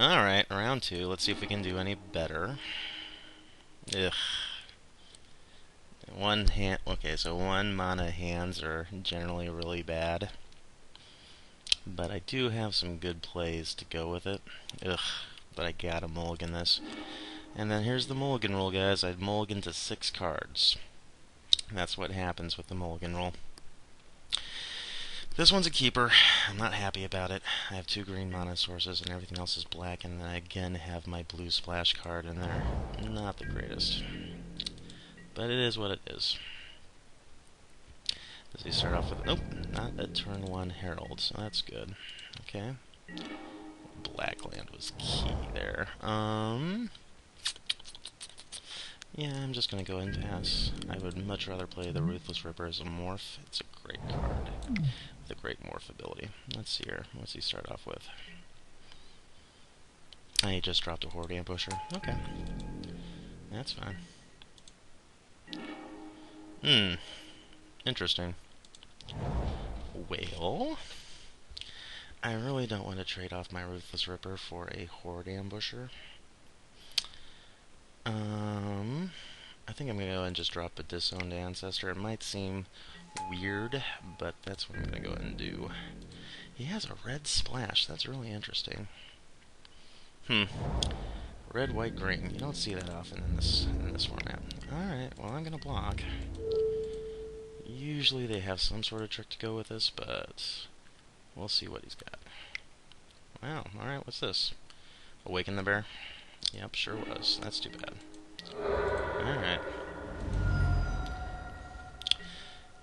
Alright, round two. Let's see if we can do any better. Ugh. One hand. Okay, so one mana hands are generally really bad. But I do have some good plays to go with it. Ugh. But I gotta mulligan this. And then here's the mulligan rule, guys. I'd mulligan to 6 cards. That's what happens with the mulligan rule. This one's a keeper. I'm not happy about it. I have 2 green mana sources and everything else is black, and then I again have my blue splash card in there. Not the greatest. But it is what it is. Does he start off with... Nope, not a turn 1 Herald, so that's good. Okay. Blackland was key there. Yeah, I'm just gonna go ahead and pass. I would much rather play the Ruthless Ripper as a morph. It's a great card with a great morph ability. Let's see here. What's he start off with? He just dropped a Horde Ambusher. Okay. That's fine. Interesting. Well, I really don't want to trade off my Ruthless Ripper for a Horde Ambusher. I think I'm going to go ahead and just drop a Disowned Ancestor. It might seem weird, but that's what I'm going to go ahead and do. He has a red splash. That's really interesting. Red, white, green. You don't see that often in this format. Alright, well, I'm going to block. Usually they have some sort of trick to go with this, but we'll see what he's got. Wow, alright, what's this? Awaken the Bear? Yep, sure was. That's too bad. Alright.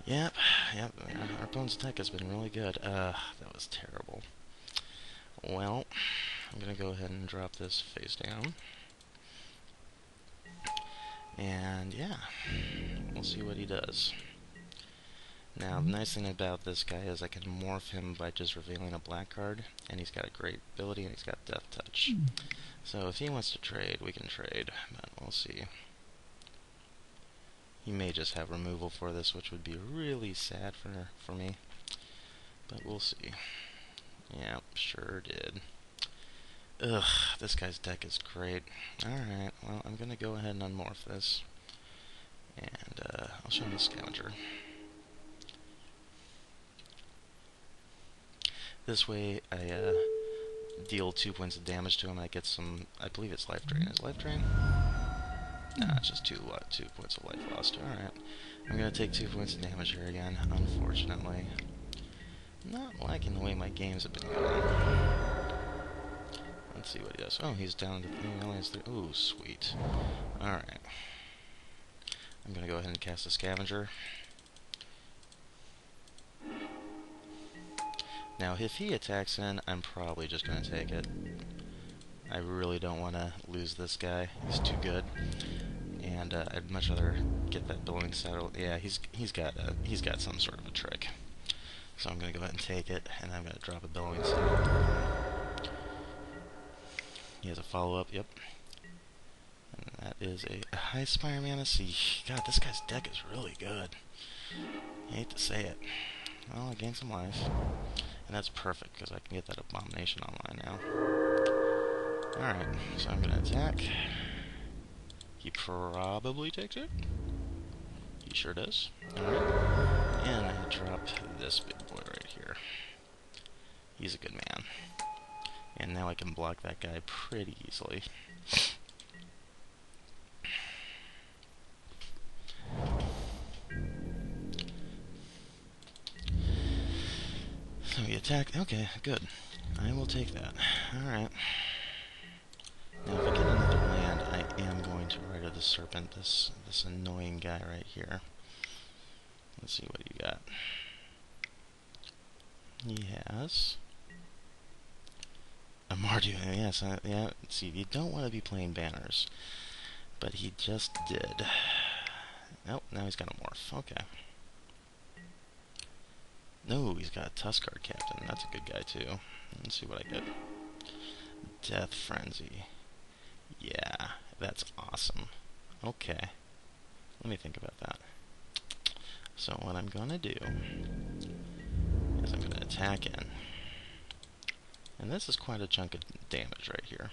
Yep, our opponent's deck has been really good. That was terrible. Well, I'm gonna go ahead and drop this face down. And yeah, we'll see what he does. Now, the nice thing about this guy is I can morph him by just revealing a black card, and he's got a great ability, and he's got Death Touch. So if he wants to trade, we can trade, but we'll see. He may just have removal for this, which would be really sad for me, but we'll see. Yep, sure did. Ugh, this guy's deck is great. Alright, well, I'm gonna go ahead and unmorph this, and I'll show him the Scavenger. This way, I deal 2 points of damage to him, and I get some... I believe it's Life Drain. Is it Life Drain? Nah, it's just 2 points of life lost. Alright. I'm gonna take 2 points of damage here again, unfortunately. Not liking the way my games have been going. Let's see what he does. Oh, he's down to... He only has 3... Ooh, sweet. Alright. I'm gonna go ahead and cast a Scavenger. Now, if he attacks in, I'm probably just going to take it. I really don't want to lose this guy. He's too good, and I'd much rather get that Billowing Saddle. Yeah, he's got some sort of a trick. So I'm going to go ahead and take it, and I'm going to drop a Billowing Saddle. He has a follow-up. Yep. And that is a High Spire Mana Sea. God, this guy's deck is really good. I hate to say it. Well, I gained some life. And that's perfect, because I can get that Abomination online now. Alright, so I'm going to attack. He probably takes it. He sure does. Alright. And I drop this big boy right here. He's a good man. And now I can block that guy pretty easily. So we attack. Okay, good. I will take that. Alright. Now if I get another land, I am going to Rite of the Serpent, this annoying guy right here. Let's see what you got. He has a Mardu. Yes, yeah. See, you don't want to be playing banners, but he just did. Nope, now he's got a morph. Okay. No, he's got a Tuskar Captain. That's a good guy, too. Let's see what I get. Death Frenzy. Yeah, that's awesome. Okay. Let me think about that. So what I'm going to do is I'm going to attack in. And this is quite a chunk of damage right here.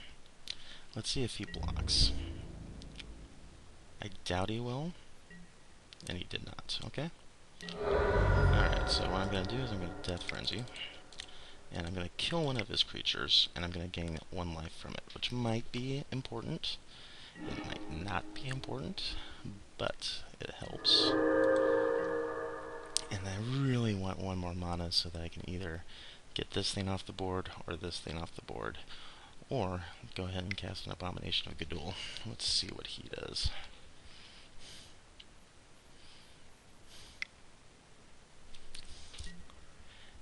Let's see if he blocks. I doubt he will. And he did not. Okay. Alright, so what I'm going to do is I'm going to Death Frenzy. And I'm going to kill one of his creatures, and I'm going to gain 1 life from it, which might be important. It might not be important, but it helps. And I really want 1 more mana so that I can either get this thing off the board or this thing off the board. Or go ahead and cast an Abomination of Gudul. Let's see what he does.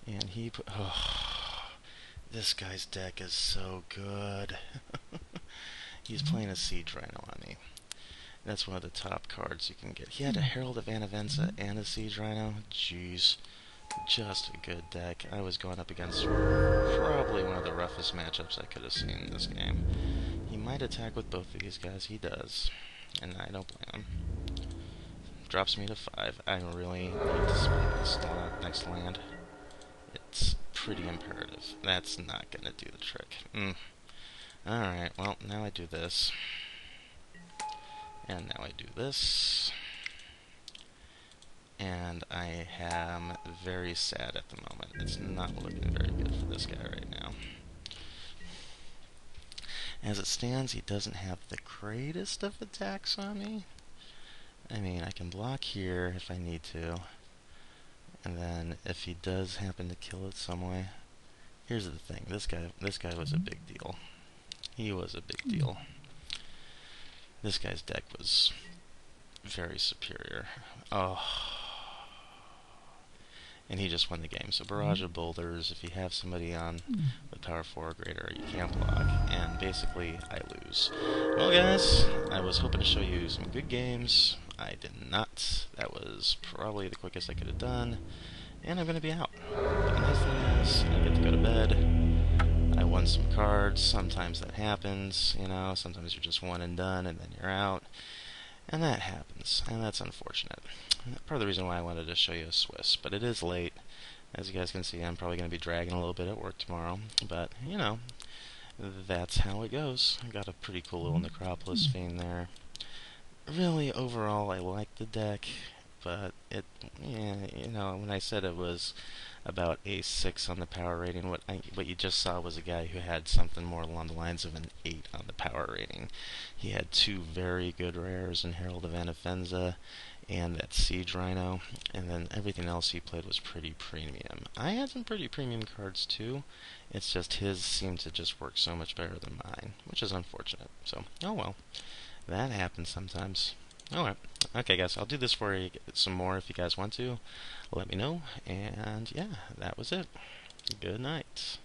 And he put... Oh, this guy's deck is so good. He's playing a Siege Rhino on me. That's one of the top cards you can get. He had a Herald of Anavenza and a Siege Rhino. Jeez. Just a good deck. I was going up against probably one of the roughest matchups I could have seen in this game. He might attack with both of these guys. He does. And I don't blame him. Drops me to 5. I really need to spend this next land. It's pretty imperative. That's not going to do the trick. Alright, well, now I do this. And now I do this. And I am very sad at the moment. It's not looking very good for this guy right now. As it stands, he doesn't have the greatest of attacks on me. I mean, I can block here if I need to. And then if he does happen to kill it some way. Here's the thing, this guy was a big deal. He was a big deal. This guy's deck was very superior. Oh. And he just won the game. So Barrage of Boulders, if you have somebody on with power 4 or greater, you can't block. And basically, I lose. Well guys, I was hoping to show you some good games. I did not. That was probably the quickest I could have done. And I'm going to be out. But the nice thing is, I get to go to bed. I won some cards. Sometimes that happens, you know. Sometimes you're just one and done, and then you're out. And that happens, and that's unfortunate. Part of the reason why I wanted to show you a Swiss, but it is late. As you guys can see, I'm probably going to be dragging a little bit at work tomorrow, but, you know, that's how it goes. I got a pretty cool little Necropolis Fiend there. Really, overall, I like the deck, but it, yeah, you know, when I said it was about a 6 on the power rating, what you just saw was a guy who had something more along the lines of an 8 on the power rating. He had 2 very good rares in Herald of Anavenza and that Siege Rhino, and then everything else he played was pretty premium. I had some pretty premium cards too. It's just his seemed to just work so much better than mine, which is unfortunate. So, oh well. That happens sometimes. Alright. Okay, guys, I'll do this for you some more if you guys want to. Let me know. And, yeah, that was it. Good night.